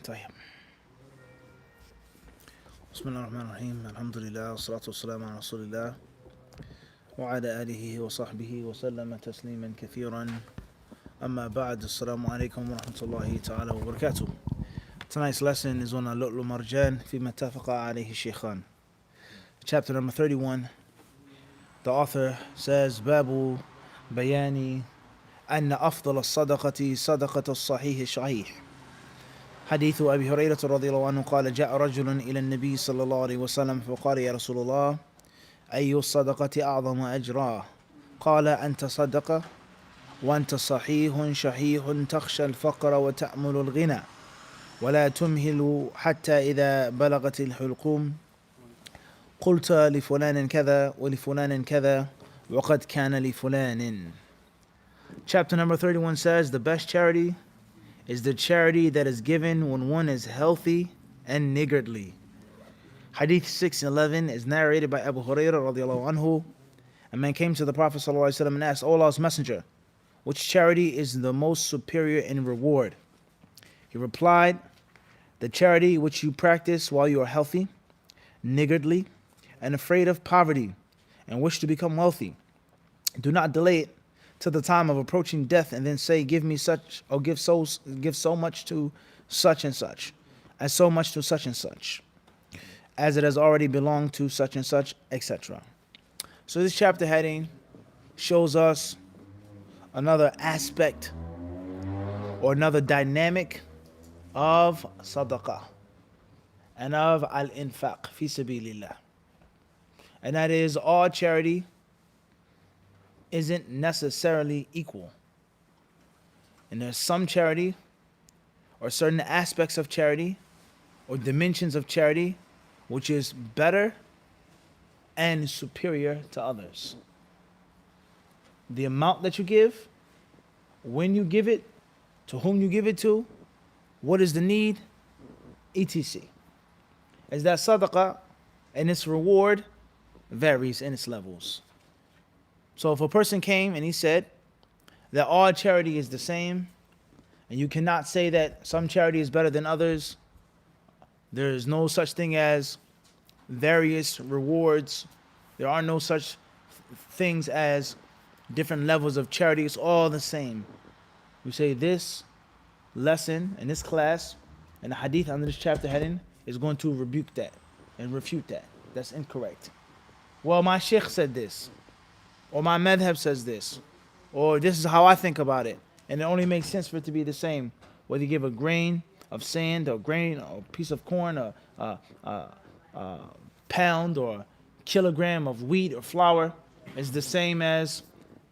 طيب. بسم الله الرحمن الرحيم. الحمد لله والصلاة والسلام على رسول الله وعلى آله وصحبه وسلم تسليما كثيرا. أما بعد. السلام عليكم ورحمة الله تعالى وبركاته. Tonight's lesson is on Lu'lu Marjan فيما اتفق عليه الشيخان. Chapter number 31. The author says باب بيان أن أفضل الصدقة صدقة الصحيح الشحيح. حديث أبي هريرة رضي الله عنه قال جاء رجل إلى النبي صلى الله عليه وسلم فقال يا رسول الله أي الصدقة أعظم أجرا؟ قال أنت صدقة وأنت صحيح شحيح تخشى الفقر وتأمل الغنى ولا تمهل حتى إذا بلغت الحلقوم قلت لفلان كذا ولفلان كذا وقد كان لفلان. Chapter number 31 says the best charity is the charity that is given when one is healthy and niggardly. Hadith 611 is narrated by Abu Hurairah radiallahu anhu. A man came to the Prophet sallallahu alaihi wasallam and asked, O Allah's Messenger, which charity is the most superior in reward? He replied, the charity which you practice while you are healthy, niggardly, and afraid of poverty, and wish to become wealthy. Do not delay it to the time of approaching death and then say, give me such, or give so much to such and such, and so much to such and such, as it has already belonged to such and such, etc. So this chapter heading shows us another aspect or another dynamic of sadaqah and of al-infaq fi sabilillah. And that is, all charity isn't necessarily equal. And there's some charity or certain aspects of charity or dimensions of charity which is better and superior to others. The amount that you give, when you give it, to whom you give it to, what is the need, etc. As that sadaqah and its reward varies in its levels. So if a person came and he said that all charity is the same, and you cannot say that some charity is better than others, there is no such thing as various rewards, there are no such things as different levels of charity, it's all the same. We say this lesson in this class and the hadith under this chapter heading is going to rebuke that and refute that. That's incorrect. Well, my sheikh said this, or my madhab says this, or this is how I think about it, and it only makes sense for it to be the same. Whether you give a grain of sand, or a grain, or a piece of corn, or a pound, or a kilogram of wheat or flour, is the same as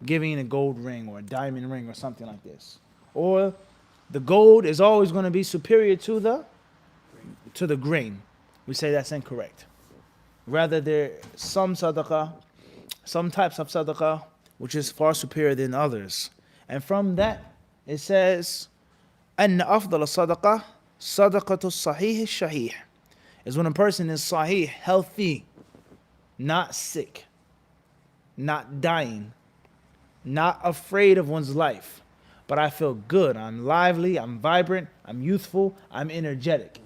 giving a gold ring or a diamond ring or something like this. Or the gold is always going to be superior to the grain. We say that's incorrect. Rather, there are some sadaqah, some types of sadaqah, which is far superior than others. And from that, it says, أن أفضل الصدقة صدقة الصحيح الشحيح, is when a person is sahih, healthy, not sick, not dying, not afraid of one's life, but I feel good, I'm lively, I'm vibrant, I'm youthful, I'm energetic.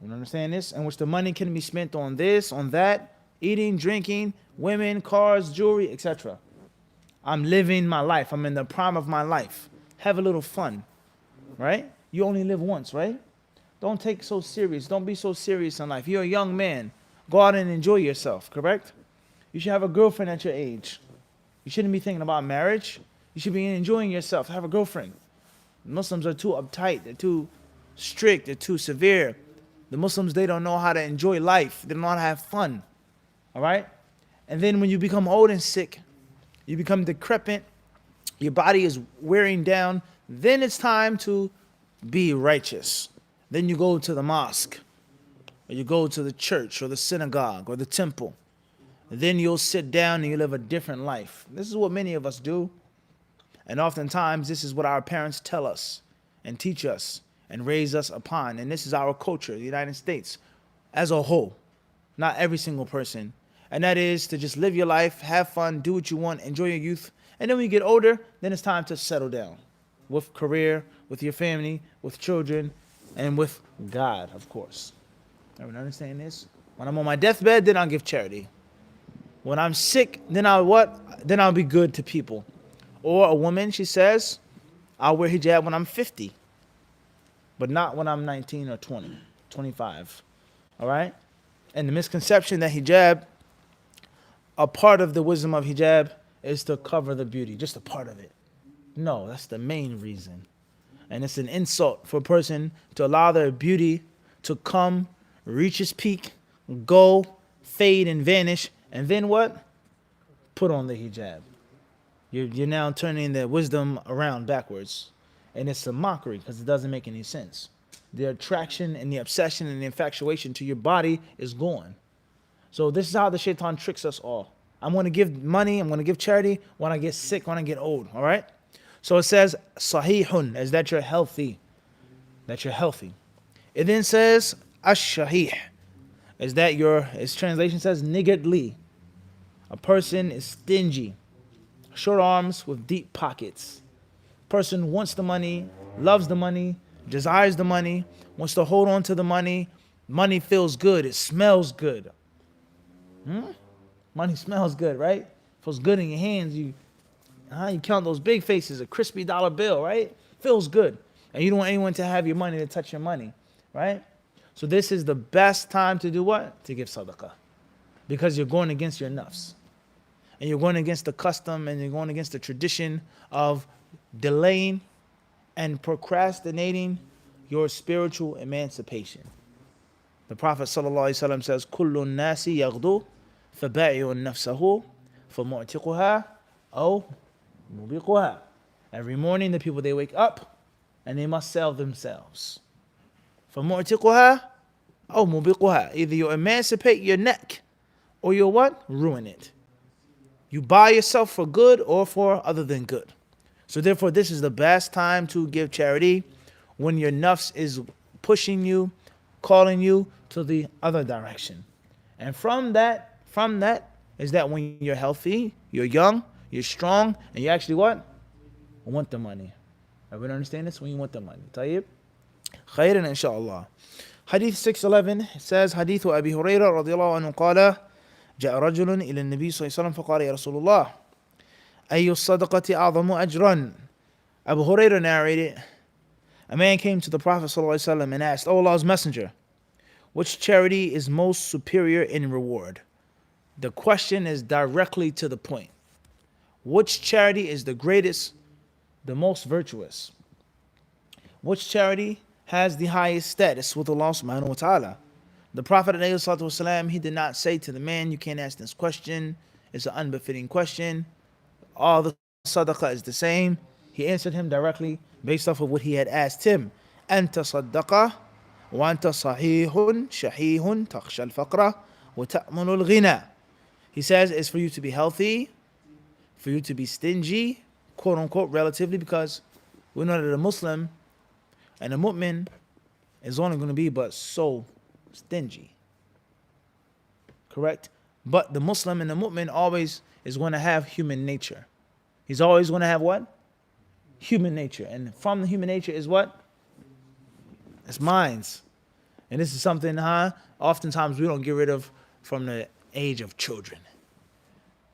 You understand this? In which the money can be spent on this, on that, eating, drinking, women, cars, jewelry, etc. I'm living my life. I'm in the prime of my life. Have a little fun, right? You only live once, right? Don't take it so serious. Don't be so serious in life. You're a young man. Go out and enjoy yourself, correct? You should have a girlfriend at your age. You shouldn't be thinking about marriage. You should be enjoying yourself. Have a girlfriend. Muslims are too uptight. They're too strict. They're too severe. The Muslims, they don't know how to enjoy life. They don't know how to have fun. All right? And then when you become old and sick, you become decrepit, your body is wearing down, then it's time to be righteous. Then you go to the mosque, or you go to the church, or the synagogue, or the temple. Then you'll sit down and you live a different life. This is what many of us do. And oftentimes, this is what our parents tell us and teach us and raise us upon. And this is our culture, the United States, as a whole. Not every single person. And that is to just live your life, have fun, do what you want, enjoy your youth. And then when you get older, then it's time to settle down with career, with your family, with children, and with God, of course. Everyone understand this? When I'm on my deathbed, then I'll give charity. When I'm sick, then I'll what? Then I'll be good to people. Or a woman, she says, I'll wear hijab when I'm 50, but not when I'm 19 or 20, 25. All right? And the misconception that hijab, a part of the wisdom of hijab is to cover the beauty, just a part of it. No, that's the main reason. And it's an insult for a person to allow their beauty to come, reach its peak, go, fade, and vanish, and then what? Put on the hijab. You're now turning the wisdom around backwards. And it's a mockery because it doesn't make any sense. The attraction and the obsession and the infatuation to your body is gone. So this is how the shaitan tricks us all. I'm going to give money, I'm going to give charity when I get sick, when I get old, all right? So it says, sahihun, is that you're healthy. That you're healthy. It then says, ash-shahih, is that its translation says, niggardly. A person is stingy. Short arms with deep pockets. Person wants the money, loves the money, desires the money, wants to hold on to the money. Money feels good. It smells good. Money smells good, right? Feels good in your hands. You count those big faces, a crispy dollar bill, right? Feels good. And you don't want anyone to have your money, to touch your money, right? So this is the best time to do what? To give sadaqah. Because you're going against your nafs. And you're going against the custom and you're going against the tradition of delaying and procrastinating your spiritual emancipation. The Prophet ﷺ says, كُلُّ النَّاسِ يَغْدُو فَبَائِعُ نَفْسَهُ فَمُعْتِقُهَا أَوْ مُبِقُهَا. Every morning the people, they wake up and they must sell themselves. فَمُعْتِقُهَا أَوْ مُبِقُهَا. Either you emancipate your neck or you what? Ruin it. You buy yourself for good or for other than good. So therefore, this is the best time to give charity, when your nafs is pushing you, calling you to the other direction. And from that is that when you're healthy, you're young, you're strong, and you actually what? Want the money. Everyone understand this? When you want the money. Tayyib? Khairan inshallah. Hadith 611 says, Hadith Abi Hurairah radiallahu anhu qala, جاء رجل إلى النبي صلى الله عليه وسلم فقال يا رسول الله أي الصدقة أعظم أجرا. Abu Hurairah narrated, a man came to the Prophet صلى الله عليه وسلم and asked, O Allah's Messenger, which charity is most superior in reward? The question is directly to the point. Which charity is the greatest, the most virtuous? Which charity has the highest status with Allah subhanahu wa ta'ala? The Prophet ﷺ, he did not say to the man, you can't ask this question. It's an unbefitting question. All the sadaqah is the same. He answered him directly based off of what he had asked him. Anta sadaqah wa anta sahihun shahihun takhsha al-faqra wa ta'munu al-ghina. He says it's for you to be healthy, for you to be stingy, quote unquote, relatively, because we know that a Muslim and a mu'min is only going to be but so stingy. Correct? But the Muslim and the mu'min always is going to have human nature. He's always going to have what? Human nature. And from the human nature is what? It's minds. And this is something, oftentimes we don't get rid of from the age of children.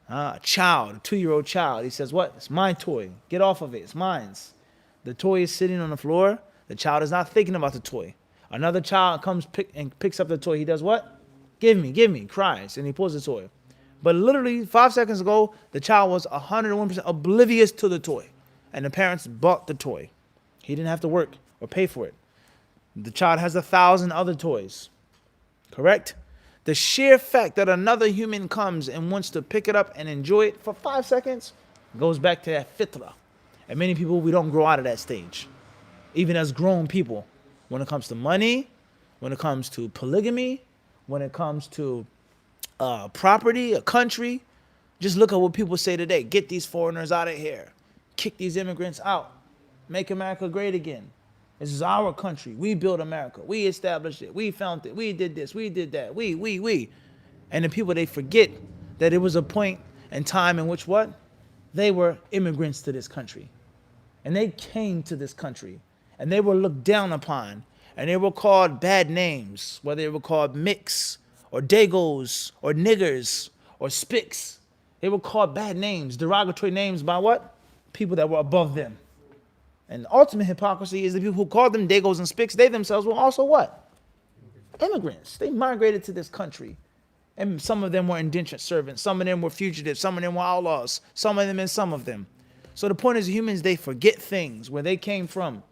A child, a 2-year-old child, he says, what? It's my toy. Get off of it. It's mine's. The toy is sitting on the floor. The child is not thinking about the toy. Another child comes and picks up the toy. He does what? Give me, cries, and he pulls the toy. But literally 5 seconds ago, the child was 101% oblivious to the toy. And the parents bought the toy. He didn't have to work or pay for it. The child has 1,000 other toys. Correct? The sheer fact that another human comes and wants to pick it up and enjoy it for 5 seconds goes back to that fitrah. And many people, we don't grow out of that stage. Even as grown people. When it comes to money, when it comes to polygamy, when it comes to property, a country, just look at what people say today. Get these foreigners out of here. Kick these immigrants out. Make America great again. This is our country. We built America. We established it. We found it. We did this. We did that. We. And the people, they forget that it was a point in time in which what? They were immigrants to this country. And they came to this country. And they were looked down upon. and they were called bad names, whether they were called mix or dagos or niggers or spics. They were called bad names, derogatory names by what? People that were above them. And the ultimate hypocrisy is the people who called them dagos and spics, they themselves were also what? Immigrants. They migrated to this country. And some of them were indentured servants. Some of them were fugitives. Some of them were outlaws. Some of them and some of them. So the point is, humans, they forget things, where they came from.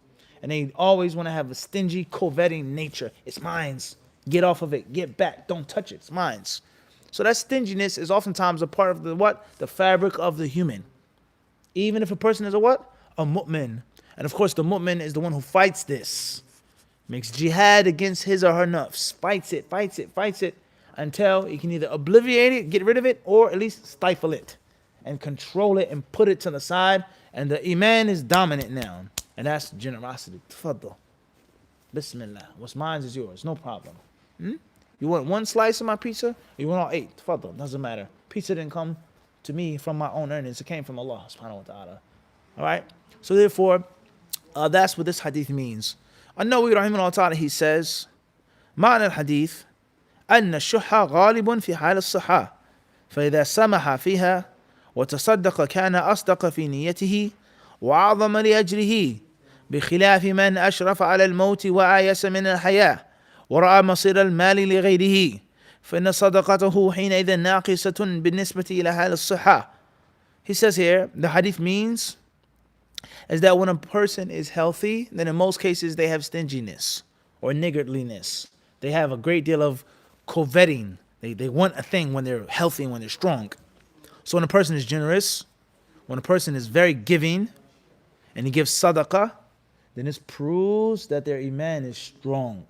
And they always want to have a stingy, coveting nature. It's mine's. Get off of it. Get back. Don't touch it. It's mine's. So that stinginess is oftentimes a part of the what? The fabric of the human. Even if a person is a what? A mu'min. And of course, the mu'min is the one who fights this. Makes jihad against his or her nafs. Fights it, until he can either obliviate it, get rid of it, or at least stifle it and control it and put it to the side. And the iman is dominant now. And that's generosity. Tafaddal. Bismillah. What's mine is yours. No problem. You want one slice of my pizza? Or you want all 8? Tafaddal. Doesn't matter. Pizza didn't come to me from my own earnings. It came from Allah subhanahu wa ta'ala. All right? So therefore, that's what this hadith means. An-Nawawi rahimahullah ta'ala, he says, معنى الحديث أن الشح غالب في حال الصحة فإذا سمح فيها وتصدق كان أصدق في نيته وأعظم لأجره بخلاف من أشرف على الموت وآيس من الحياة ورأى مصير المال لغيره فإن صدقته حينئذ ناقصة بالنسبة إلى حال الصحة. He says here, the hadith means is that when a person is healthy, then in most cases they have stinginess or niggardliness. They have a great deal of coveting. They want a thing when they're healthy and when they're strong. So when a person is generous, when a person is very giving, and he gives sadaqah, then this proves that their iman is strong.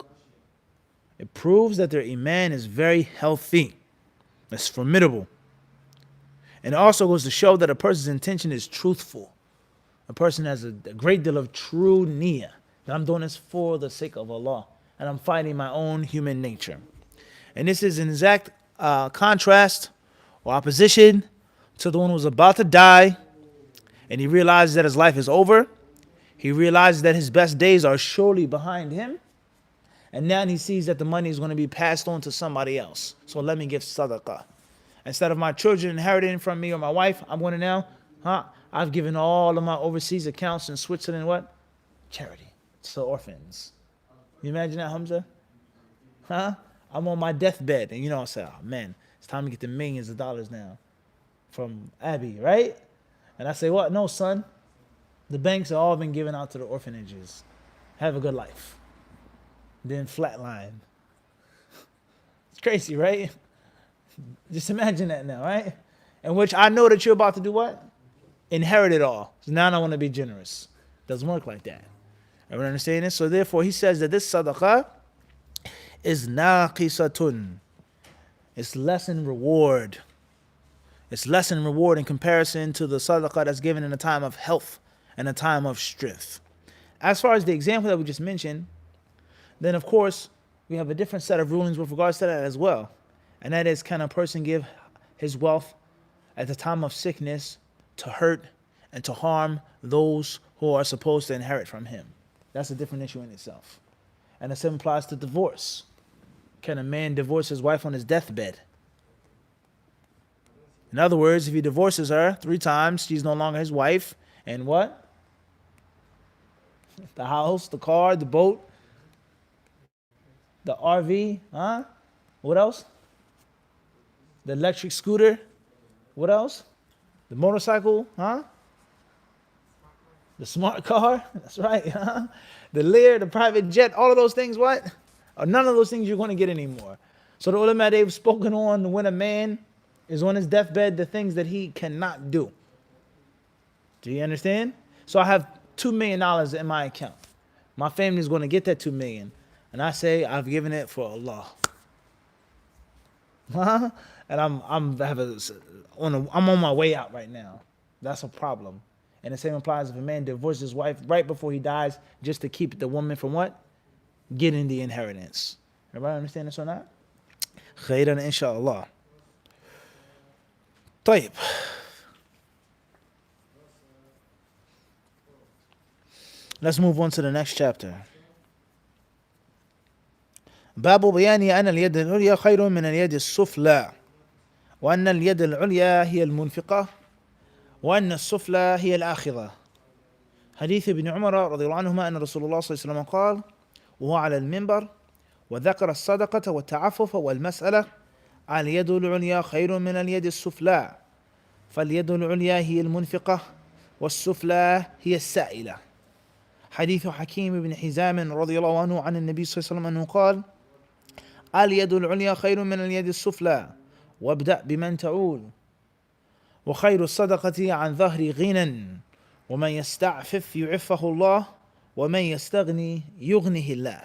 It proves that their iman is very healthy. It's formidable. And it also goes to show that a person's intention is truthful. A person has a great deal of true niyyah, that I'm doing this for the sake of Allah, and I'm fighting my own human nature. And this is an exact contrast or opposition to the one who's about to die, and he realizes that his life is over. He realizes that his best days are surely behind him, and now he sees that the money is going to be passed on to somebody else. So let me give sadaqah. Instead of my children inheriting from me or my wife, I'm going to now, I've given all of my overseas accounts in Switzerland, what? Charity. To orphans. You imagine that, Hamza? I'm on my deathbed, and I say, oh man, it's time to get the millions of dollars now from Abby, right? And I say, what? No, son. The banks have all been given out to the orphanages. Have a good life. Then flatline. It's crazy, right? Just imagine that now, right? In which I know that you're about to do what? Inherit it all. So now I want to be generous. Doesn't work like that. Everyone understand this? So therefore, he says that this sadaqah is naqisatun. It's less in reward. It's less in reward in comparison to the sadaqah that's given in a time of health and a time of strength. As far as the example that we just mentioned, then of course, we have a different set of rulings with regards to that as well. And that is, can a person give his wealth at the time of sickness to hurt and to harm those who are supposed to inherit from him? That's a different issue in itself. And the same applies to divorce. Can a man divorce his wife on his deathbed? In other words, if he divorces her 3 times, she's no longer his wife. And what? The house, the car, the boat, the RV, What else? The electric scooter. What else? The motorcycle, The smart car, that's right, The Lear, the private jet, all of those things, what? None of those things you're going to get anymore. So the ulama, they've spoken on when a man is on his deathbed, the things that he cannot do. Do you understand? So I have $2 million in my account. My family is going to get that $2 million. And I say, I've given it for Allah. And I'm on my way out right now. That's a problem. And the same applies if a man divorces his wife right before he dies, just to keep the woman from what? Getting the inheritance. Everybody understand this or not? Khairan inshallah. طيب. Let's move on to the next chapter. باب بيان أن اليد العليا خير من اليد السفلى، وأن اليد العليا هي المنفقة، وأن السفلى هي الآخذة. حديث ابن عمر رضي الله عنهما أن رسول الله صلى الله عليه وسلم قال وهو على المنبر وذكر الصدقة والتعفف والمسألة: اليد العليا خير من اليد السفلى، فاليد العليا هي المنفقة والسفلى هي السائلة. حديث حكيم بن حزام رضي الله عنه عن النبي صلى الله عليه وسلم أنه قال: اليد العليا خير من اليد السفلى، وابدأ بمن تعول، وخير الصدقة عن ظهر غنى، ومن يستعفف يعفه الله، ومن يستغني يغنه الله.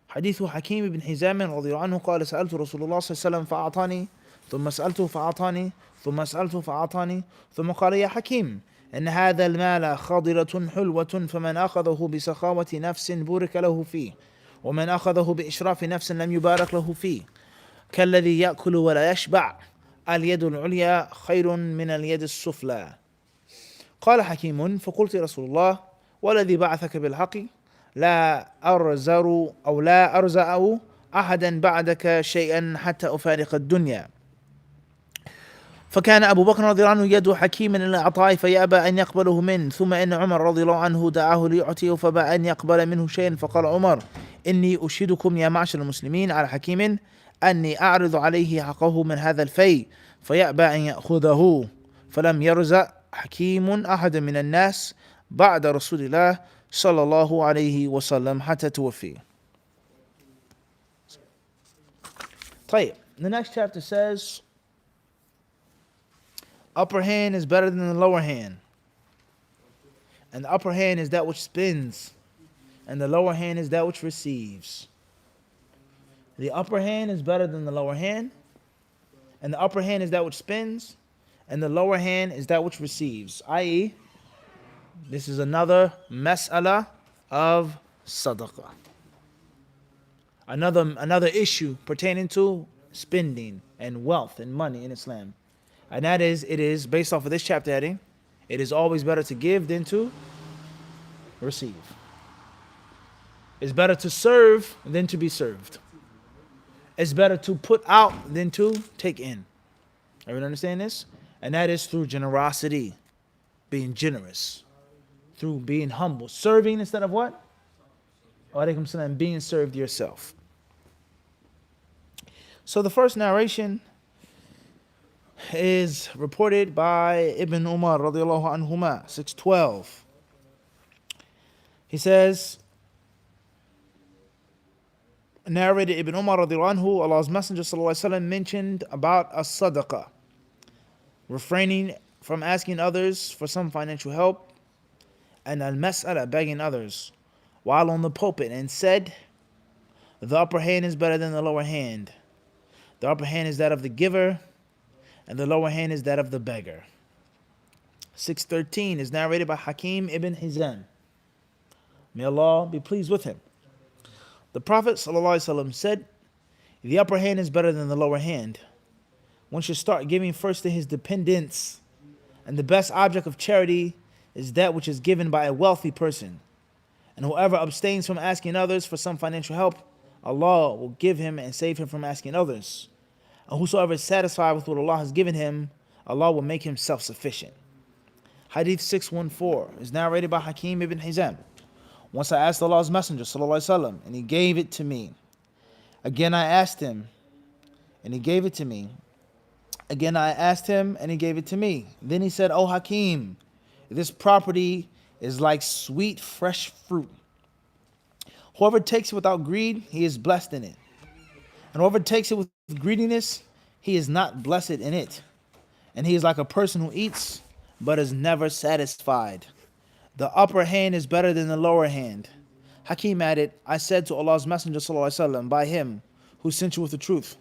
حديث حكيم بن حزام رضي الله عنه قال: سألت رسول الله صلى الله عليه وسلم فأعطاني، ثم سألته فأعطاني، ثم سألته فأعطاني، ثم قال: يا حكيم، إن هذا المال خاضرة حلوة، فمن أخذه بسخاوة نفس بورك له فيه، ومن أخذه بإشراف نفس لم يبارك له فيه، كالذي يأكل ولا يشبع. اليد العليا خير من اليد السفلى. قال حكيم: فقلت يا رسول الله، والذي بعثك بالحق لا أرزأ أحدا بعدك شيئا حتى أفارق الدنيا. فكان أبو بكر رضي الله عنه يد حكيم إلى العطاء فيأبى أن يقبله منه، ثم إن عمر رضي الله عنه دعاه ليعطيه فأبى أن يقبل منه شيئا، فقال عمر: إني أشهدكم يا معشر المسلمين على حكيم أني أعرض عليه حقه من هذا الفيء، فيأبى أن يأخذه. فلم يرزق حكيم أحد من الناس بعد رسول الله صلى الله عليه وسلم حتى توفي. طيب, the next chapter says upper hand is better than the lower hand, and the upper hand is that which spins, and the lower hand is that which receives. The upper hand is better than the lower hand, and the upper hand is that which spins, and the lower hand is that which receives. I.e., this is another mas'ala of sadaqah. Another issue pertaining to spending and wealth and money in Islam. And that is, it is based off of this chapter heading, it is always better to give than to receive. It's better to serve than to be served. It's better to put out than to take in. Everyone understand this? And that is through generosity, being generous, through being humble, serving instead of what? Alaikum salam, being served yourself. So the first narration is reported by Ibn Umar radiallahu anhuma, 612. He says, narrated Ibn Umar radiallahu anhu, Allah's Messenger sallallahu alaihi wasallam mentioned about as-sadaqah, refraining from asking others for some financial help, and al-mas'ala, begging others, while on the pulpit, and said, the upper hand is better than the lower hand. The upper hand is that of the giver, and the lower hand is that of the beggar. 613 is narrated by Hakim ibn Hizam. May Allah be pleased with him. The Prophet ﷺ said, the upper hand is better than the lower hand. One should start giving first to his dependents, and the best object of charity is that which is given by a wealthy person. And whoever abstains from asking others for some financial help, Allah will give him and save him from asking others. And whosoever is satisfied with what Allah has given him, Allah will make him self-sufficient. Hadith 614 is narrated by Hakim ibn Hizam. Once I asked Allah's Messenger sallallahu alaihi wasallam, and he gave it to me. Again I asked him, and he gave it to me. Again I asked him, and he gave it to me. Then he said, "O Hakim, this property is like sweet fresh fruit. Whoever takes it without greed, he is blessed in it. And whoever takes it with greediness, he is not blessed in it. And he is like a person who eats, but is never satisfied. The upper hand is better than the lower hand." Hakim added, I said to Allah's Messenger sallallahu alaihi wasallam, by him who sent you with the truth,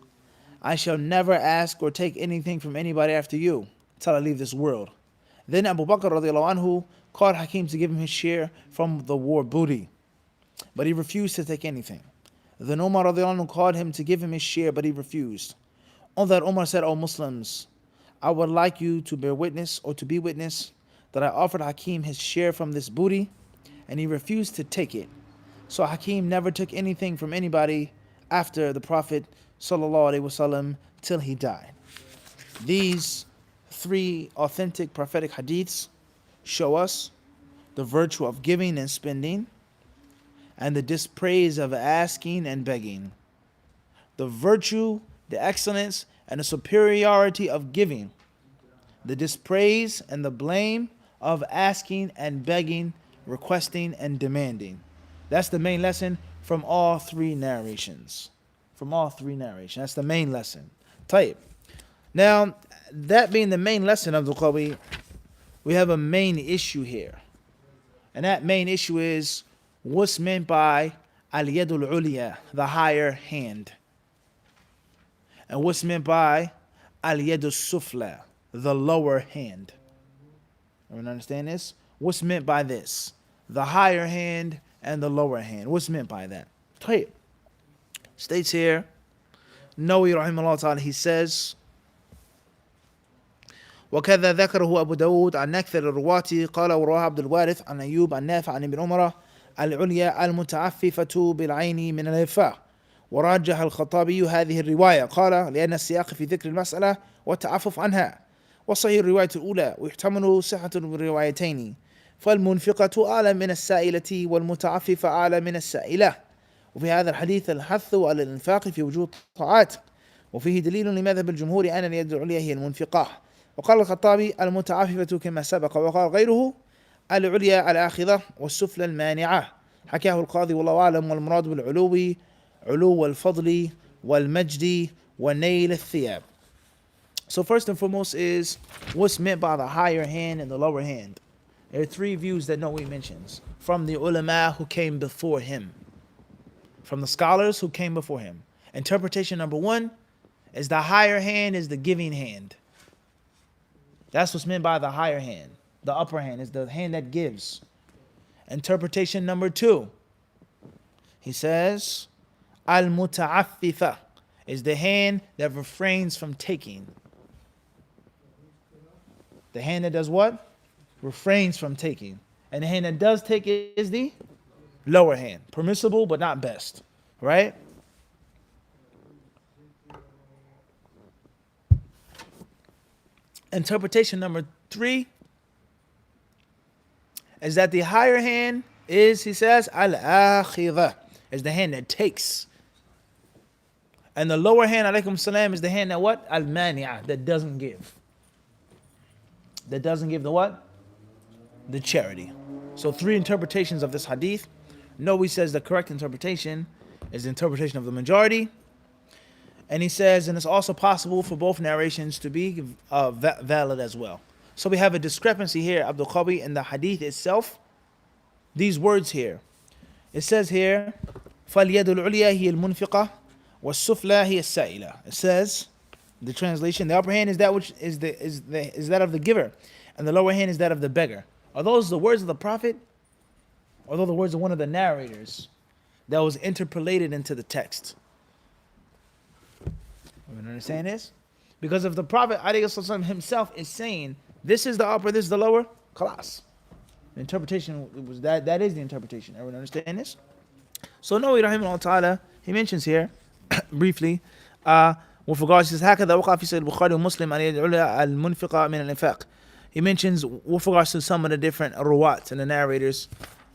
I shall never ask or take anything from anybody after you till I leave this world. Then Abu Bakr radiallahu anhu called Hakim to give him his share from the war booty, but he refused to take anything. Then Umar radiallahu anhu called him to give him his share, but he refused. On that Umar said, O Muslims, I would like you to bear witness or to be witness that I offered Hakim his share from this booty, and he refused to take it. So Hakim never took anything from anybody after the Prophet sallallahu alaihi wasallam till he died. These three authentic prophetic hadiths show us the virtue of giving and spending, and the dispraise of asking and begging. The virtue, the excellence, and the superiority of giving, the dispraise and the blame of asking and begging, requesting and demanding. That's the main lesson from all three narrations. That's the main lesson. Tayyib. Now, that being the main lesson of the Qawi, we have a main issue here. And that main issue is what's meant by al-yadul ulya, the higher hand. And what's meant by al-yadul sufla, the lower hand. Everyone understand this? What's meant by this? The higher hand and the lower hand. What's meant by that? Tayyib. States here, Nawawi rahimahullah ta'ala, he says, وكذا ذكره أبو داود عن أكثر الرواة قال ورواه عبد الوارث عن أيوب عن نافع عن ابن عمر العليا المتعففة بالعين من الإنفاق ورجح الخطابي هذه الرواية قال لأن السياق في ذكر المسألة والتعفف عنها وصحيح الرواية الأولى ويحتمل صحة الروايتين فالمنفقة أعلى من السائلة والمتعففة أعلى من السائلة وفي هذا الحديث الحث على الإنفاق في وجود طاعات وفيه دليل لمذهب الجمهور أن اليد العليا هي المنفقة وقال الخطابي المتعففة كما سبق وقال غيره العليا الآخذة والسفلى المانعة حكاه القاضي والله أعلم والمراد بالعلو علو الفضل والمجد ونيل الثياب. So first and foremost is what's meant by the higher hand and the lower hand. There are three views that Nawawi mentions from the ulama who came before him, from the scholars who came before him. Interpretation number one is the higher hand is the giving hand. That's what's meant by the higher hand. The upper hand is the hand that gives. Interpretation number two, he says, al-muta'affifa is the hand that refrains from taking. The hand that does what? Refrains from taking. And the hand that does take is the lower hand. Permissible, but not best. Right? Interpretation number three is that the higher hand is, he says, al-akhidha, is the hand that takes. And the lower hand, alaykum salam, is the hand that what? Al-mani'ah, that doesn't give. That doesn't give the what? The charity. So three interpretations of this hadith. Nawawi says the correct interpretation is the interpretation of the majority. And he says, and it's also possible for both narrations to be valid as well. So we have a discrepancy here, Abdul Qawi, in the hadith itself. These words here. It says here, فَالْيَدُ الْعُلْيَا هِيَ الْمُنْفِقَةِ وَالسُّفْلَى هِيَ السَّائِلَةِ. It says, the translation, the upper hand is that which is that of the giver, and the lower hand is that of the beggar. Are those the words of the Prophet? Or are those the words of one of the narrators that was interpolated into the text? You understand this? Because if the Prophet ﷺ himself is saying, this is the upper, this is the lower, khalas. The interpretation was that is the interpretation. Everyone understand this? So Nawawi rahimahullah ta'ala, he mentions here, briefly, with regards to هكذا وقع في سيد البخاري ومسلم على يد العليا المنفقة من الإنفاق. He mentions with regards to some of the different ruwats and the narrators,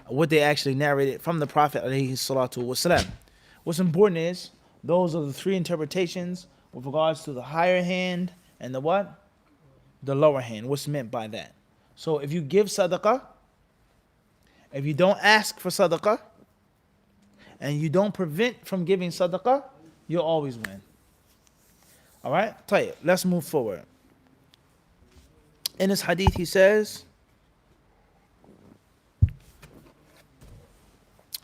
what they actually narrated from the Prophet alayhi salatu wasalam. What's important is, those are the three interpretations with regards to the higher hand and the what? The lower hand. What's meant by that? So if you give sadaqah, if you don't ask for sadaqah, and you don't prevent from giving sadaqah, you'll always win. Alright? Tayyib. Let's move forward. In this hadith he says,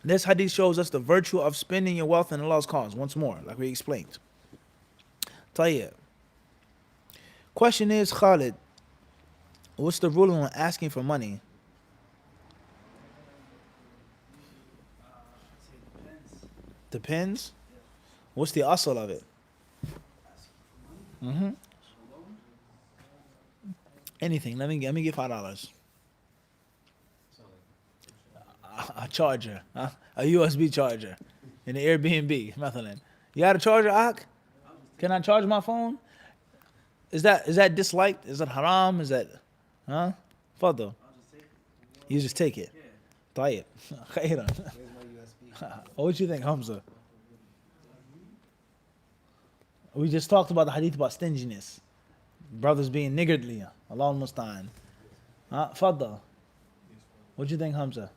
this hadith shows us the virtue of spending your wealth in Allah's cause. Once more, like we explained. Tayyib. Question is, Khalid, what's the ruling on asking for money? Depends. What's the asl of it? Anything. Let me get $5. A charger, a USB charger, in the Airbnb, مثلا. You got a charger, Ak? Can I charge my phone? Is that disliked? Is that haram? Is that, huh? Fadl. You just take it. طيب. خيرا. What you think, Hamza? We just talked about the hadith about stinginess. Brothers being niggardly. Allah musta'an. Fadl. What you think, Hamza?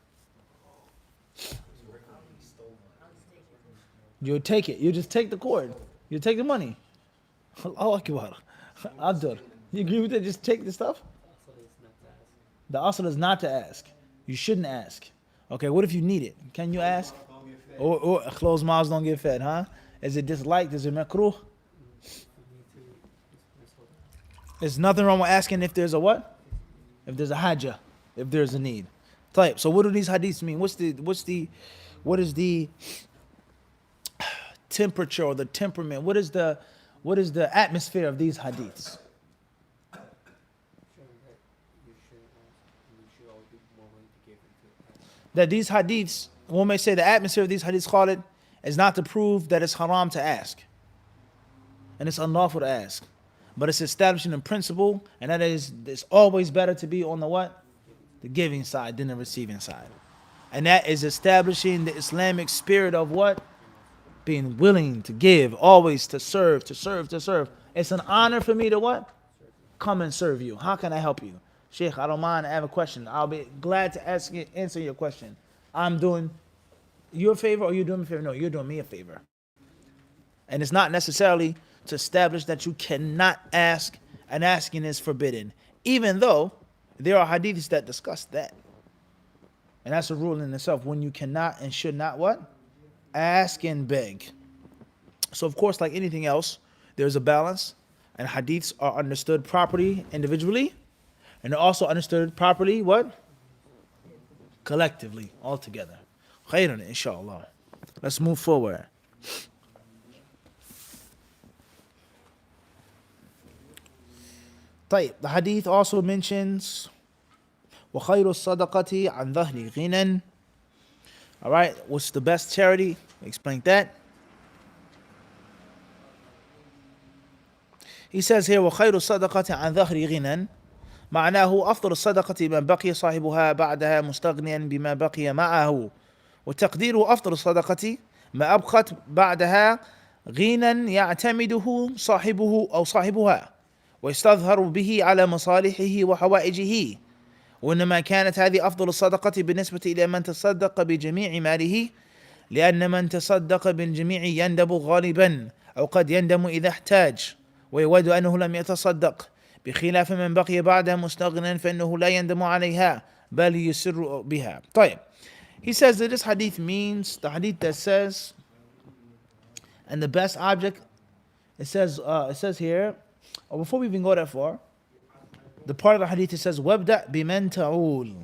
You take it. You just take the cord. You take the money. Allahu Akbar. Abdur. You agree with that? Just take the stuff? The asl is not to ask. You shouldn't ask. Okay, what if you need it? Can you ask? Or closed mouths don't get fed, huh? Is it disliked? Is it makruh? There's nothing wrong with asking if there's a what? If there's a hajjah. If there's a need. Type. So what do these hadiths mean? What is the temperature or the temperament? What is the atmosphere of these hadiths? That these hadiths, one may say the atmosphere of these hadiths, call it, is not to prove that it's haram to ask. And it's unlawful to ask. But it's establishing a principle, and that is, it's always better to be on the what? The giving side than the receiving side. And that is establishing the Islamic spirit of what? Being willing to give, always to serve, to serve, to serve. It's an honor for me to what? Come and serve you. How can I help you? Sheikh, I don't mind. I have a question. I'll be glad to answer your question. I'm doing you a favor or you're doing me a favor? No, you're doing me a favor. And it's not necessarily to establish that you cannot ask, and asking is forbidden. Even though there are hadiths that discuss that. And that's a rule in itself. When you cannot and should not what? Ask and beg. So of course, like anything else, there's a balance. And hadiths are understood properly individually. And they're also understood properly, what? Collectively, altogether. Khairan, inshallah. Let's move forward. طيب, the hadith also mentions وَخَيْرُ الصَّدَقَةِ عَنْ ظَهْرِ غِنًى. Alright, what's the best charity? Explain that. He says here وَخَيْرُ الصَّدَقَةِ عَنْ ظَهْرِ غِنًى معناه أفضل الصدقة من بقي صاحبها بعدها مستغنيا بما بقي معه وتقديره أفضل الصدقة ما أبقت بعدها غنى يعتمده صاحبه أو صاحبها ويستظهر به على مصالحه وحوائجه وإنما كانت هذه أفضل الصدقة بالنسبة إلى من تصدق بجميع ماله لأن من تصدق بالجميع يندم غالبا أو قد يندم إذا احتاج ويود أنه لم يتصدق بخلاف من بقي بعدها مستغنى فإنه لا يندم عليها بل يسر بها. طيب. He says that this hadith means the hadith that says, and the best object, it says here, or before we even go that far, the part of the hadith it says وَابْدَأْ بِمَنْ تَعُولُ.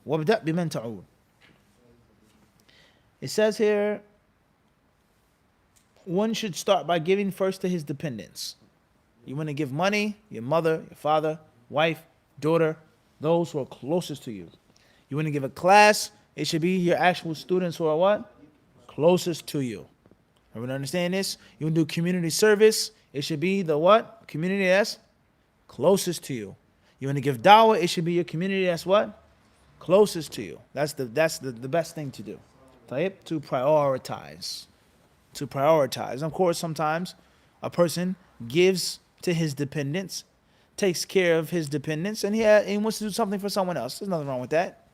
وَابْدَأْ بِمَنْ تَعُولُ. It says here, one should start by giving first to his dependents. You want to give money, your mother, your father, wife, daughter, those who are closest to you. You want to give a class, it should be your actual students who are what? Closest to you. Everyone understand this? You want to do community service, it should be the what? Community that's closest to you. You want to give dawah, it should be your community that's what? Closest to you. That's the best thing to do. To prioritize. To prioritize. And of course, sometimes a person gives to his dependents, takes care of his dependents, and he wants to do something for someone else. There's nothing wrong with that.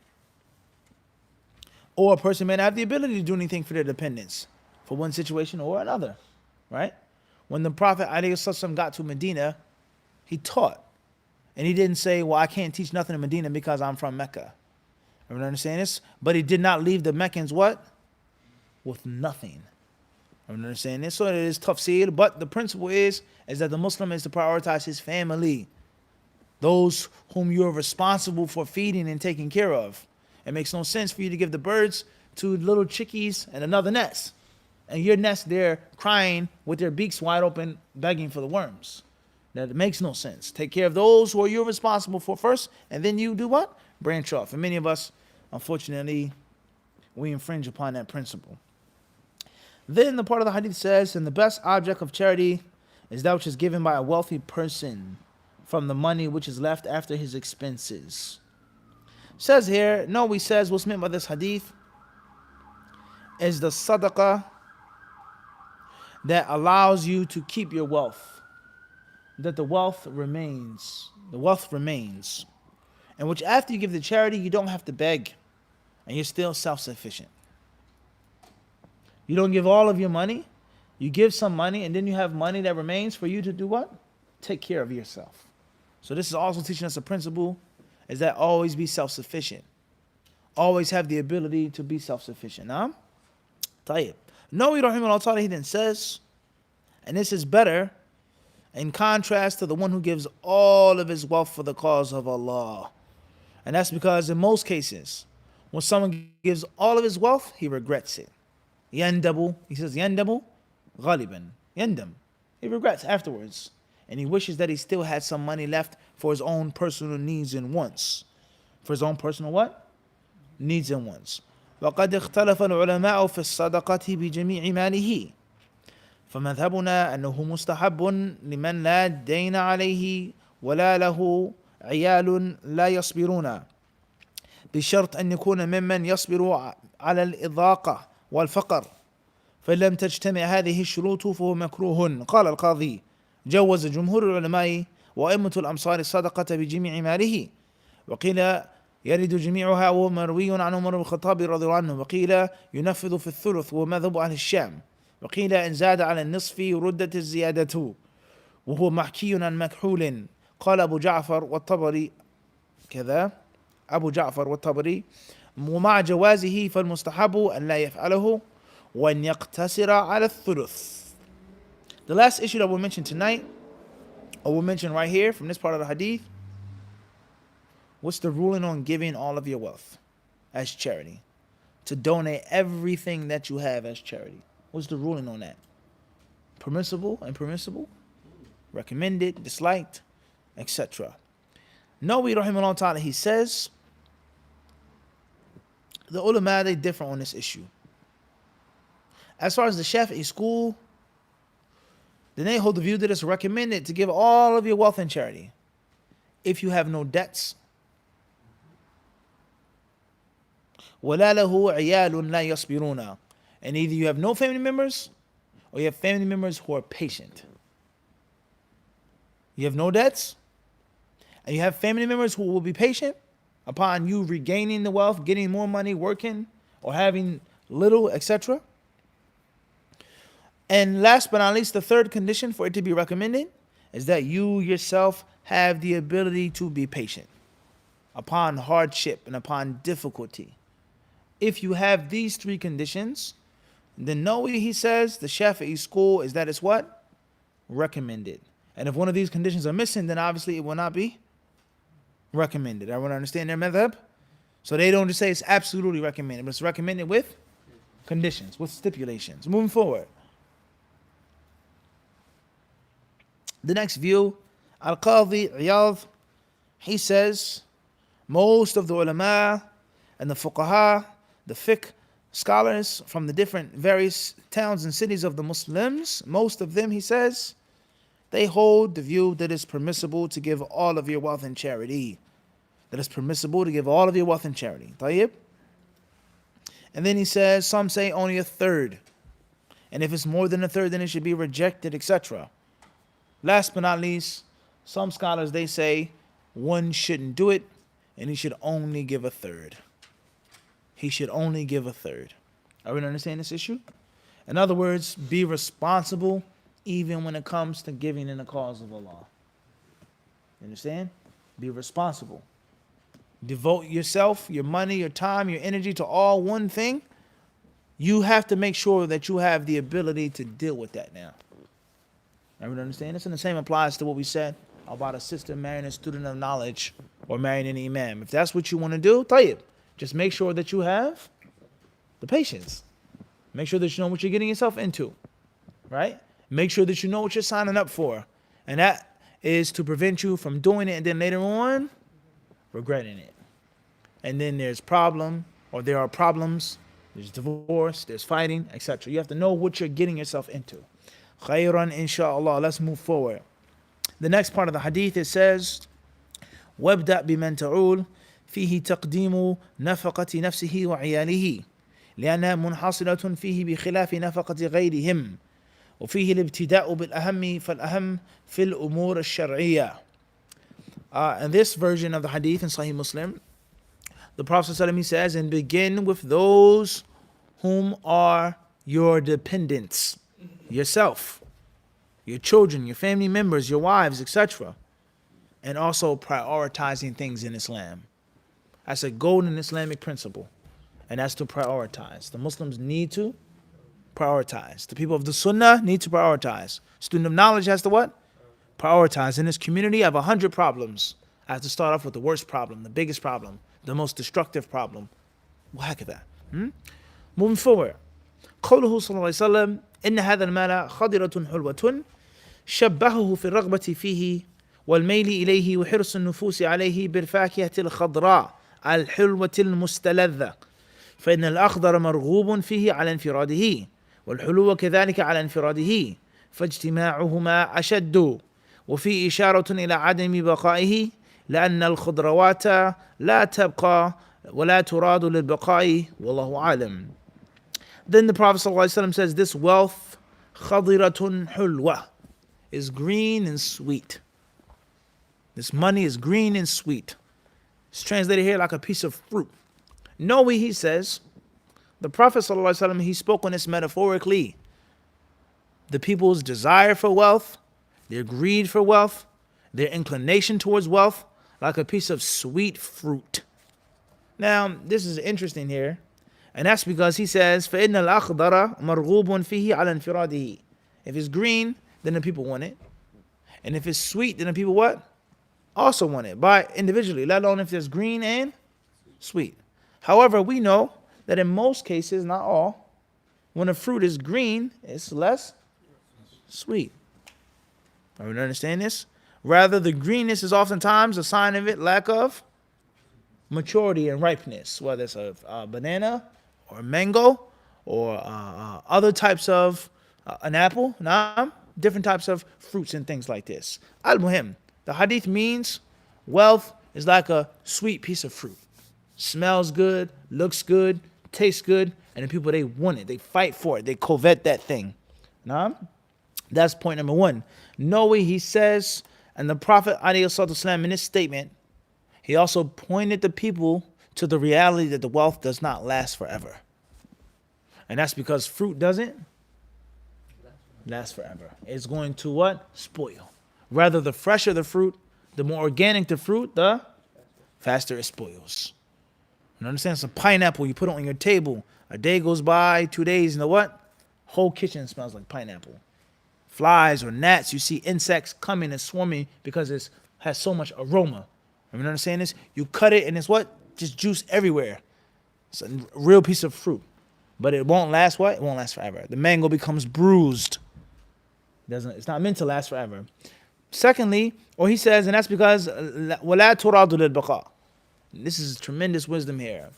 Or a person may not have the ability to do anything for their dependents, for one situation or another, right? When the Prophet ﷺ got to Medina, he taught. And he didn't say, well, I can't teach nothing in Medina because I'm from Mecca. Everyone understand this? But he did not leave the Meccans what? With nothing. Everyone understand this? So it is tafsir, but the principle is that the Muslim is to prioritize his family. Those whom you are responsible for feeding and taking care of. It makes no sense for you to give the birds to little chickies and another nest. And your nest there crying with their beaks wide open, begging for the worms. That makes no sense. Take care of those who are you're responsible for first, and then you do what? Branch off. And many of us, unfortunately, we infringe upon that principle. Then the part of the hadith says, and the best object of charity is that which is given by a wealthy person from the money which is left after his expenses. Says here, no, he says, what's meant by this hadith is the sadaqah that allows you to keep your wealth, that the wealth remains. The wealth remains. And which after you give the charity, you don't have to beg, and you're still self-sufficient. You don't give all of your money, you give some money, and then you have money that remains for you to do what? Take care of yourself. So this is also teaching us a principle, is that always be self-sufficient. Always have the ability to be self-sufficient. Now, Tayyib. Nawawi rahimahullah ta'ala, he then says, and this is better in contrast to the one who gives all of his wealth for the cause of Allah. And that's because in most cases, when someone gives all of his wealth, he regrets it. Yandabu, he says, yandabu ghaliban. Yandam. He regrets afterwards. And he wishes that he still had some money left for his own personal needs and wants. For his own personal what? Needs and wants. وقد اختلف العلماء في الصدقة بجميع ماله فمذهبنا أنه مستحب لمن لا دين عليه ولا له عيال لا يصبرون بشرط أن يكون ممن يصبر على الإضاقة والفقر فإن لم تجتمع هذه الشروط فهو مكروه. قال القاضي جوز جمهور العلماء وأئمة الأمصار الصدقة بجميع ماله وقيل يرد جميعها وهو مروي عن عمر بن الخطاب رضي الله عنه وقيل ينفذ في الثلث وهو مذهب أهل الشام وقيل إن زاد على النصف ردت الزيادة وهو محكي عن مكحول. قال أبو جعفر والطبري كذا أبو جعفر والطبري ومع جوازه فالمستحب أن لا يفعله وأن يقتصر على الثلث. The last issue that we'll mention tonight, or we'll mention right here from this part of the hadith, what's the ruling on giving all of your wealth as charity? To donate everything that you have as charity. What's the ruling on that? Permissible, impermissible, recommended, disliked, etc. Nawawi rahimahullah ta'ala, he says, the ulama, they differ on this issue. As far as the Shafi'i school, then they hold the view that it's recommended to give all of your wealth in charity if you have no debts. وَلَا لَهُ عِيَالٌ لَا يَصْبِرُونَ. And either you have no family members or you have family members who are patient. You have no debts and you have family members who will be patient upon you regaining the wealth, getting more money, working, or having little, etc. And last but not least, the third condition for it to be recommended is that you yourself have the ability to be patient upon hardship and upon difficulty. If you have these three conditions, then Nawawi, he says, the Shafi'i school is that it's what? Recommended. And if one of these conditions are missing, then obviously it will not be recommended. Everyone understand their madhab? So they don't just say it's absolutely recommended, but it's recommended with conditions, with stipulations. Moving forward. The next view, Al-Qadhi Iyadh, he says, most of the ulama and the fuqaha, the fiqh scholars from the different various towns and cities of the Muslims, most of them, he says, they hold the view that it's permissible to give all of your wealth in charity. That it's permissible to give all of your wealth in charity. Tayyib? And then he says, some say only a third. And if it's more than a third, then it should be rejected, etc. Last but not least, some scholars, they say one shouldn't do it and he should only give a third. He should only give a third. Are we understanding this issue? In other words, be responsible even when it comes to giving in the cause of Allah. You understand? Be responsible. Devote yourself, your money, your time, your energy to all one thing. You have to make sure that you have the ability to deal with that now. Everyone understand this? And the same applies to what we said about a sister marrying a student of knowledge or marrying an imam. If that's what you want to do, tayyib. Just make sure that you have the patience. Make sure that you know what you're getting yourself into. Right? Make sure that you know what you're signing up for. And that is to prevent you from doing it and then later on regretting it. And then there are problems There's divorce, there's fighting, etc. You have to know what you're getting yourself into. Khayran, inshallah. Let's move forward. The next part of the hadith, it says, وابدأ بمن تعول فيه تقديم نفقة نفسه وعياله لأنها منحصرة فيه بخلاف نفقة غيرهم وفيه الابتداء بالأهم فالأهم في الأمور الشرعية. In this version of the hadith in Sahih Muslim, the Prophet ﷺ says, and begin with those whom are your dependents, yourself, your children, your family members, your wives, etc. And also prioritizing things in Islam. That's a golden Islamic principle. And that's to prioritize. The Muslims need to prioritize. The people of the Sunnah need to prioritize. Student of knowledge has to what? Prioritize. In this community, I have 100 problems. I have to start off with the worst problem, the biggest problem, the most destructive problem. وهكذا. Moving forward. قوله صلى الله عليه وسلم إن هذا المال خضرة حلوة شبهه في الرغبة فيه والميل إليه وحرص النفوس عليه بالفاكهة الخضراء الحلوة المستلذة فإن الأخضر مرغوب فيه على انفراده والحلو كذلك على انفراده فاجتماعهما أشد وفي إشارة إلى عدم بقائه لأن الخضروات لا تبقى ولا تراد للبقاء والله أعلم. Then the Prophet ﷺ says, this wealth خضرة حلوة is green and sweet. This money is green and sweet. It's translated here like a piece of fruit. No, he says, the Prophet ﷺ, he spoke on this metaphorically. The people's desire for wealth, their greed for wealth, their inclination towards wealth, like a piece of sweet fruit. Now, this is interesting here. And that's because he says, فَإِنَّ الْأَخْضَرَ مَرْغُوبٌ فِيهِ عَلَى انْفِرَادِهِ. If it's green, then the people want it. And if it's sweet, then the people what? Also want it, by individually, let alone if there's green and sweet. However, we know that in most cases, not all, when a fruit is green, it's less sweet. Are we understand this? Rather, the greenness is oftentimes a sign of it lack of maturity and ripeness, whether it's a banana or a mango or other types of an apple, different types of fruits and things like this. Al-Muhim, the hadith means wealth is like a sweet piece of fruit. Smells good, looks good, tastes good, and the people, they want it. They fight for it. They covet that thing. That's point number one. No way, he says, and the Prophet ﷺ in this statement, he also pointed the people to the reality that the wealth does not last forever. And that's because fruit doesn't last forever. It's going to what? Spoil. Rather, the fresher the fruit, the more organic the fruit, the faster it spoils. You understand? So pineapple, you put it on your table. A day goes by, 2 days, and the what? Whole kitchen smells like pineapple. Flies or gnats, you see insects coming and swarming because it has so much aroma. You understand this? You cut it and it's what? Just juice everywhere. It's a real piece of fruit. But it won't last what? It won't last forever. The mango becomes bruised. It's not meant to last forever. Secondly, or he says, and that's because وَلَا تُرَادُ لِلْبَقَاءِ. This is tremendous wisdom here.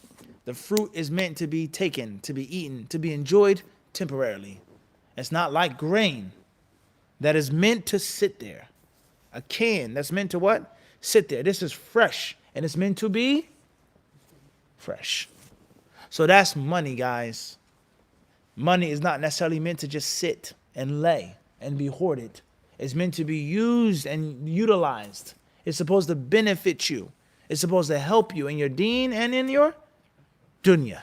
The fruit is meant to be taken, to be eaten, to be enjoyed temporarily. It's not like grain that is meant to sit there. A can that's meant to what? Sit there. This is fresh, and it's meant to be fresh. So that's money, guys. Money is not necessarily meant to just sit and lay and be hoarded. It's meant to be used and utilized. It's supposed to benefit you. It's supposed to help you in your deen and in your dunya.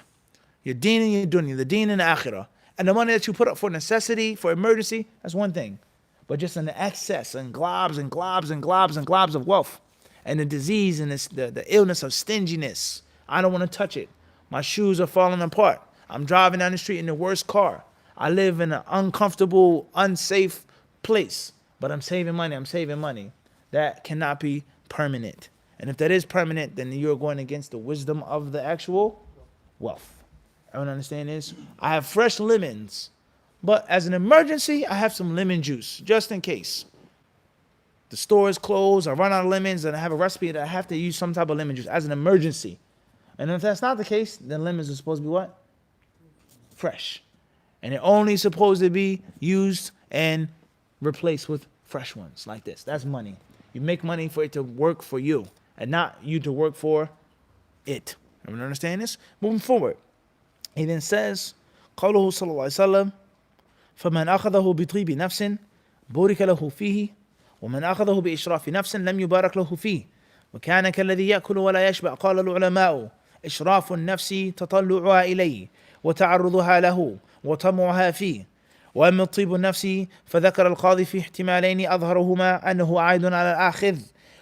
Your deen and your dunya, the deen and the akhirah. And the money that you put up for necessity, for emergency, that's one thing. But just in the excess and globs and globs and globs and globs of wealth and the disease and the illness of stinginess. I don't want to touch it. My shoes are falling apart. I'm driving down the street in the worst car. I live in an uncomfortable, unsafe place. But I'm saving money. That cannot be permanent. And if that is permanent, then you're going against the wisdom of the actual wealth. Everyone understand this? I have fresh lemons. But as an emergency, I have some lemon juice, just in case. The store is closed, I run out of lemons, and I have a recipe that I have to use some type of lemon juice as an emergency. And if that's not the case, then lemons are supposed to be what? fresh. And they're only supposed to be used and replaced with fresh ones like this. That's money. You make money for it to work for you and not you to work for it. Everyone understand this? Moving forward. He then says, قوله صلى الله عليه وسلم فمن أخذه بطيب نفس بورك له فيه ومن أخذه بإشراف نفس لم يبارك له فيه وكان كالذي يأكل ولا يشبع. قال العلماء إشراف النفس تطلعها إليه وتعرضها له وطمعها فيه. وأما الطيب النفس فذكر القاضي في احتمالين أظهرهما أنه عائد على الآخذ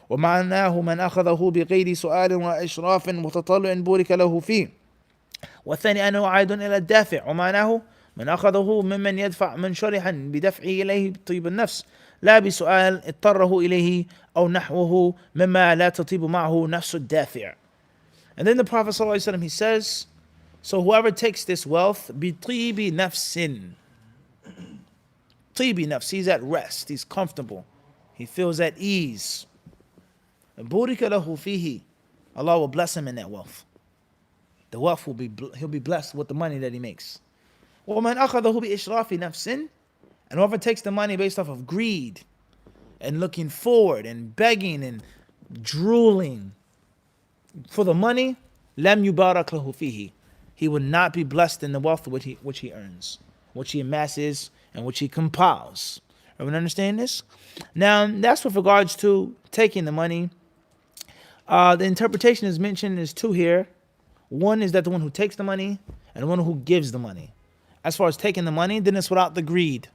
ومعناه من أخذه بغير سؤال وإشراف وتطلع بورك له فيه، والثاني أنه عائد إلى الدافع ومعناه من أخذه ممن يدفع منشرحا بدفعه إليه طيب النفس لا بسؤال اضطره إليه أو نحوه مما لا تطيب معه نفس الدافع. And then the Prophet ﷺ, he says, so whoever takes this wealth, بطيب نفس, طيب نفس, he's at rest, he's comfortable, he feels at ease. بورك له فيه, Allah will bless him in that wealth. The wealth will be, he'll be blessed with the money that he makes. ومن أخذه بإشراف نفس, and whoever takes the money based off of greed and looking forward and begging and drooling for the money, لم يبارك له فيه, he will not be blessed in the wealth which he earns, which he amasses, and which he compiles. Everyone understand this? Now, that's with regards to taking the money. The interpretation is mentioned is two here. One is that the one who takes the money and the one who gives the money. As far as taking the money, then it's without the greed.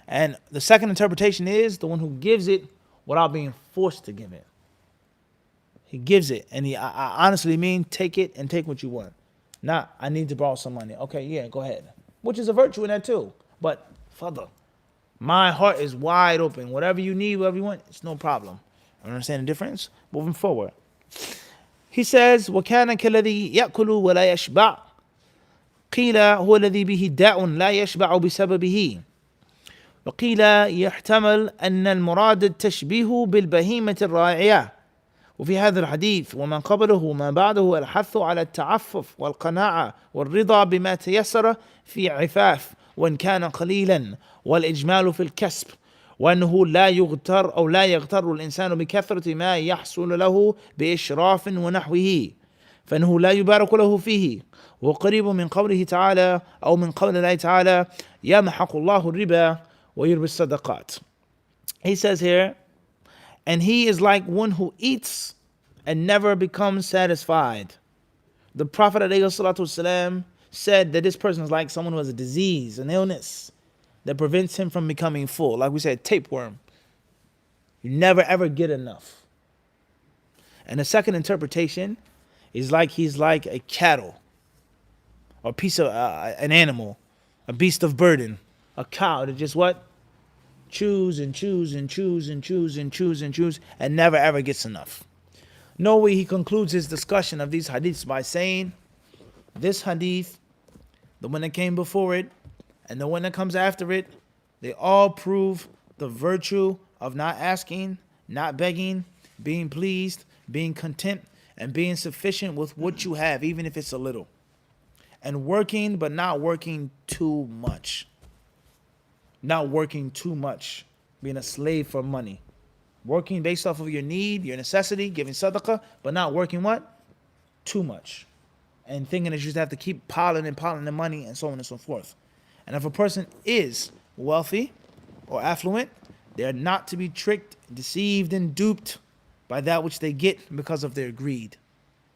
And the second interpretation is the one who gives it without being forced to give it. He gives it, and I honestly mean take it and take what you want. Not, I need to borrow some money. Okay, yeah, go ahead. Which is a virtue in that too. But, Father, my heart is wide open. Whatever you need, whatever you want, it's no problem. You understand the difference? Moving forward. He says, وَكَانَ كَالَّذِي يَأْكُلُ وَلَا يَشْبَعُ قِيلَ هُوَ الَّذِي بِهِ دَاءٌ لَا يَشْبَعُ بِسَبَبِهِ وقيل يحتمل أن المراد التشبيه بالبهيمة الراعية. وفي هذا الحديث ومن قبله وما بعده الحث على التعفف والقناعة والرضا بما تيسر في عفاف وإن كان قليلا والإجمال في الكسب، وأنه لا يغتر الإنسان بكثرة ما يحصل له بإشراف ونحوه فإنه لا يبارك له فيه. وقريب من قوله تعالى أو من قول الله تعالى يمحق الله الربا ويربي الصدقات. He says here, and he is like one who eats and never becomes satisfied. The Prophet ﷺ said that this person is like someone who has a disease, an illness that prevents him from becoming full. Like we said, tapeworm. You never ever get enough. And the second interpretation is like he's like a cattle, or a piece of an animal, a beast of burden, a cow that just what? Chews and chews and chews and chews and chews and chews and never ever gets enough. No way he concludes his discussion of these hadiths by saying, this hadith, the one that came before it, and the one that comes after it, they all prove the virtue of not asking, not begging, being pleased, being content, and being sufficient with what you have, even if it's a little. And working, but not working too much. Not working too much. Being a slave for money. Working based off of your need, your necessity, giving sadaqah, but not working what? Too much. And thinking that you just have to keep piling the money and so on and so forth. And if a person is wealthy or affluent, they are not to be tricked, deceived, and duped by that which they get because of their greed.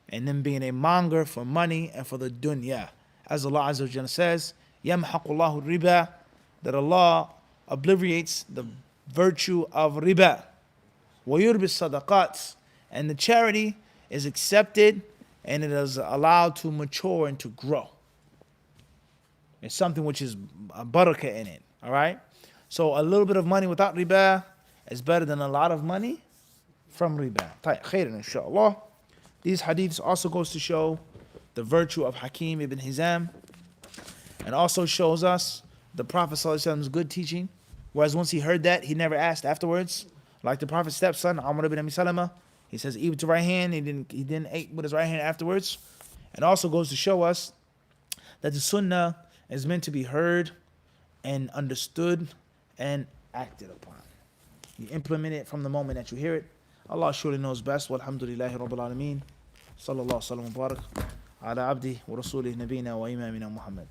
And them being a monger for money and for the dunya. As Allah Azza wa Jalla says, يَمْحَقُ اللَّهُ الرِّبَى, that Allah obliterates the virtue of riba. وَيُرْبِ الصَّدَقَاتِ, and the charity is accepted and it is allowed to mature and to grow. It's something which is a barakah in it. Alright? So a little bit of money without riba is better than a lot of money from riba. Khairan inshallah. These hadiths also goes to show the virtue of Hakim ibn Hizam, and also shows us the Prophet ﷺ's good teaching, whereas once he heard that, he never asked afterwards. Like the Prophet's stepson, Amr ibn Abi Salama, he says, eat with your right hand, he didn't eat with his right hand afterwards. And also goes to show us that the sunnah It's meant to be heard and understood and acted upon. You implement it from the moment that you hear it. Allah surely knows best. Walhamdulillahi Rabbil Alameen. Sallallahu Alaihi Wasallam Mubarak. Ala abdi wa rasulih nabina wa imamina Muhammad.